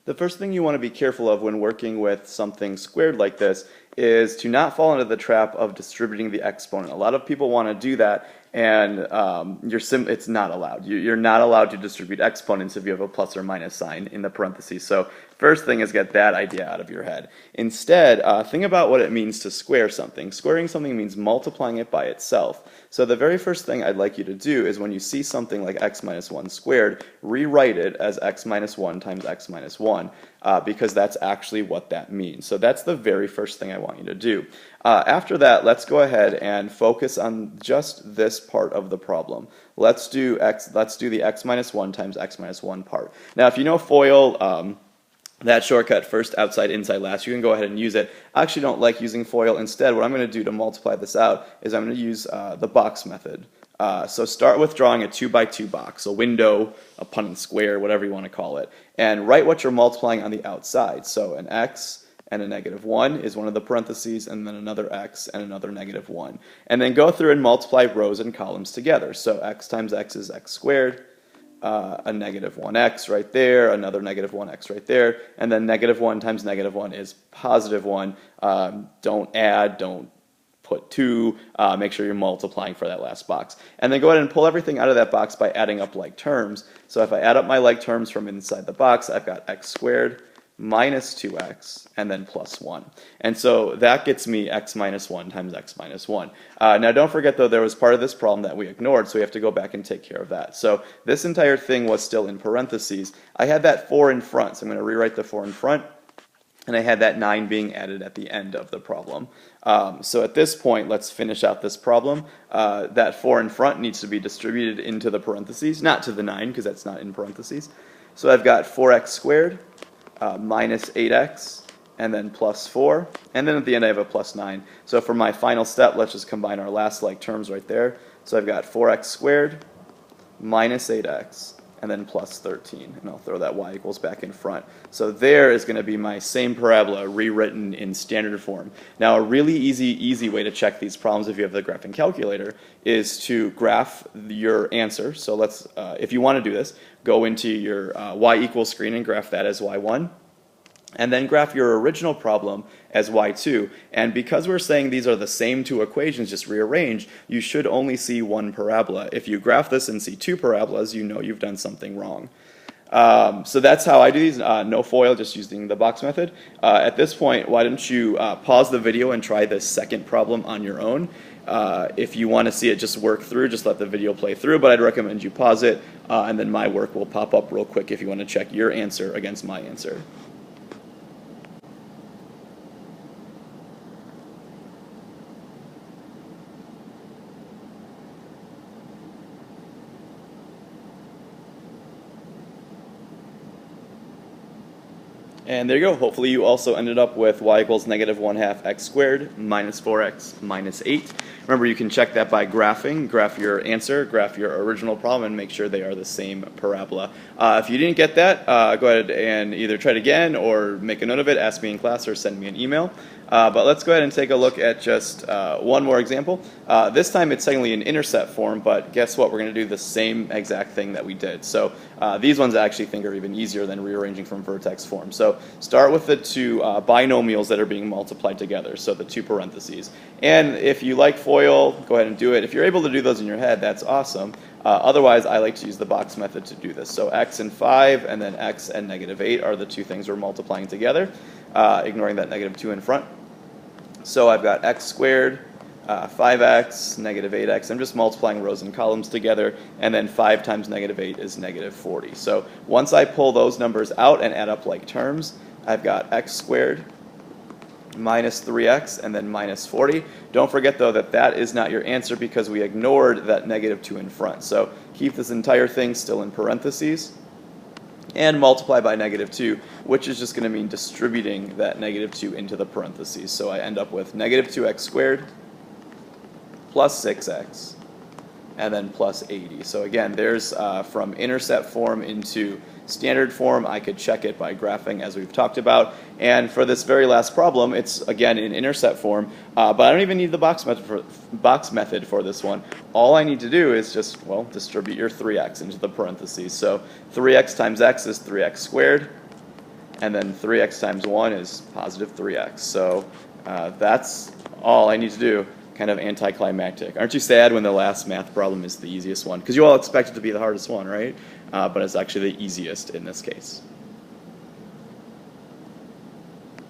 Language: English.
The first thing you want to be careful of when working with something squared like this is to not fall into the trap of distributing the exponent. A lot of people want to do that, and it's not allowed. You're not allowed to distribute exponents if you have a plus or minus sign in the parentheses. So first thing is get that idea out of your head. Instead, think about what it means to square something. Squaring something means multiplying it by itself. So the very first thing I'd like you to do is when you see something like x minus 1 squared, rewrite it as x minus 1 times x minus 1, because that's actually what that means. So that's the very first thing I want you to do. After that, let's go ahead and focus on just this part of the problem. Let's do the x minus 1 times x minus 1 part. Now, if you know FOIL, that shortcut, first outside, inside, last, you can go ahead and use it. I actually don't like using FOIL. Instead, what I'm going to do to multiply this out is I'm going to use the box method. So start with drawing a 2 by 2 box, a window, a Punnett square, whatever you want to call it, and write what you're multiplying on the outside. So an x and a negative 1 is one of the parentheses, and then another x and another negative 1. And then go through and multiply rows and columns together. So x times x is x squared. A negative 1x right there, another negative 1x right there, and then negative 1 times negative 1 is positive 1. Don't add, don't put 2, make sure you're multiplying for that last box. And then go ahead and pull everything out of that box by adding up like terms. So if I add up my like terms from inside the box, I've got x squared minus 2x, and then plus 1. And so that gets me x minus 1 times x minus 1. Now don't forget though, there was part of this problem that we ignored, so we have to go back and take care of that. So this entire thing was still in parentheses. I had that 4 in front, so I'm going to rewrite the 4 in front, and I had that 9 being added at the end of the problem. So at this point, let's finish out this problem. That 4 in front needs to be distributed into the parentheses, not to the 9, because that's not in parentheses. So I've got 4x squared minus 8x, and then plus 4, and then at the end I have a plus 9. So for my final step, let's just combine our last like terms right there. So I've got 4x squared minus 8x, and then plus 13, and I'll throw that y equals back in front. So there is going to be my same parabola rewritten in standard form. Now a really easy way to check these problems if you have the graphing calculator is to graph your answer. So let's, if you want to do this, go into your y equals screen and graph that as y1. And then graph your original problem as y2. And because we're saying these are the same two equations, just rearranged, you should only see one parabola. If you graph this and see two parabolas, you know you've done something wrong. So that's how I do these, no FOIL, just using the box method. At this point, why don't you pause the video and try this second problem on your own. If you want to see it just work through, just let the video play through, but I'd recommend you pause it, and then my work will pop up real quick if you want to check your answer against my answer. And there you go. Hopefully you also ended up with y equals negative 1/2 x squared minus 4x minus 8. Remember, you can check that by graphing. Graph your answer, graph your original problem, and make sure they are the same parabola. If you didn't get that, go ahead and either try it again or make a note of it, ask me in class, or send me an email. But let's go ahead and take a look at just one more example. This time it's technically in intercept form, but guess what? We're going to do the same exact thing that we did. So these ones I actually think are even easier than rearranging from vertex form. So start with the two binomials that are being multiplied together, so the two parentheses. And if you like FOIL, go ahead and do it. If you're able to do those in your head, that's awesome. Otherwise, I like to use the box method to do this. So x and 5, and then x and negative 8 are the two things we're multiplying together, ignoring that negative 2 in front. So I've got x squared, 5x, negative 8x. I'm just multiplying rows and columns together, and then 5 times negative 8 is negative 40. So once I pull those numbers out and add up like terms, I've got x squared minus 3x, and then minus 40. Don't forget though that that is not your answer because we ignored that negative 2 in front. So keep this entire thing still in parentheses and multiply by negative 2, which is just going to mean distributing that negative 2 into the parentheses. So I end up with negative 2x squared plus 6x, and then plus 80. So again, there's from intercept form into standard form. I could check it by graphing as we've talked about. And for this very last problem, it's again in intercept form, but I don't even need the box method for this one. All I need to do is just, well, distribute your 3x into the parentheses. So 3x times x is 3x squared, and then 3x times 1 is positive 3x. So that's all I need to do. Kind of anticlimactic. Aren't you sad when the last math problem is the easiest one? Because you all expect it to be the hardest one, right? But it's actually the easiest in this case.